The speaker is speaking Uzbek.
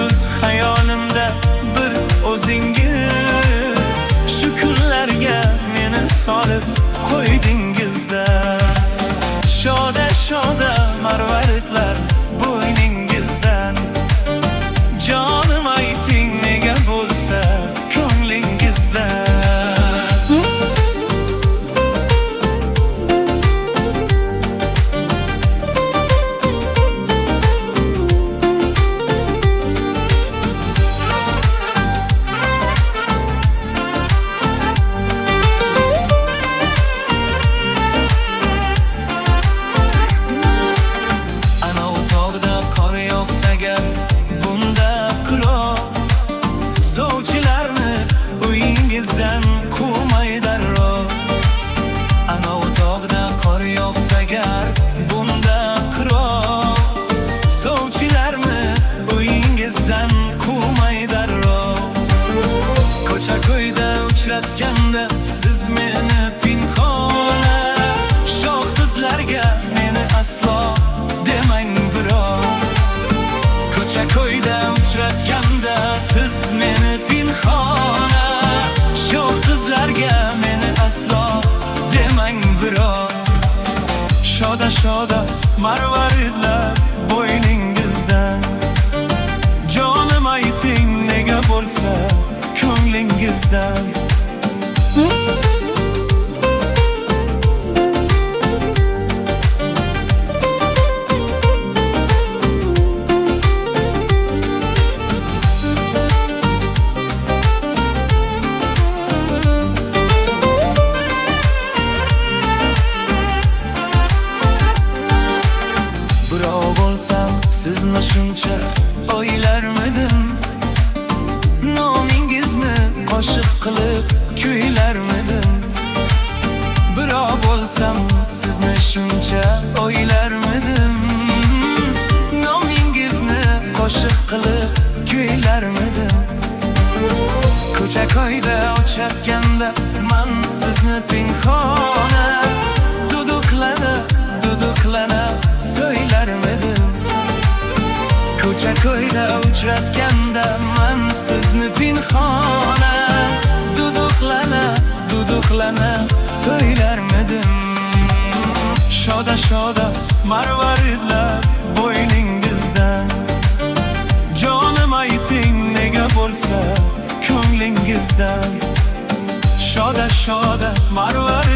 kunduz hayolimda bir o'zingiz. Shu kunlarga meni solib qo'ydingizda. Shoda shoda marvaridlar bo'yningizdan. Jonim ayting nega bo'lsa ko'nglingizda. Sovchilarni uyingizdan quvmay darrov. Ana u tog'da qor yog'sa gar bunda qirov. Sovchilarni uyingizdan quvmay darrov. Ko'cha ko'yda uchratganda siz meni pinhona. Shoh qizlarga meni aslo demang birov. Ko'cha ko'yda uchratganda siz meni pinhona. Shoh qizlarga meni aslo demang birov. Shoda shoda marvaridlar bo'yningizdan. Jonim ayting nega bo'lsa ko'nglingizdan. Sizni shuncha o'ylarmidim, nomingizni qo'shiq qilib kuylarmidim. Birov bo'lsam sizni shuncha o'ylarmidim, nomingizni qo'shiq qilib kuylarmidim. Ko'cha ko'yda uchratganda man sizni pinhona. Duduqlana duduqlana so'ylarmidim. Ko'cha ko'yda uchratganda man sizni pinhona. Duduqlana duduqlana so'ylarmidim. Shoda shoda marvaridlar bo'yningizdan. Jonim ayting nega bo'lsa ko'nglingizdan. Shoda shoda marvaridlar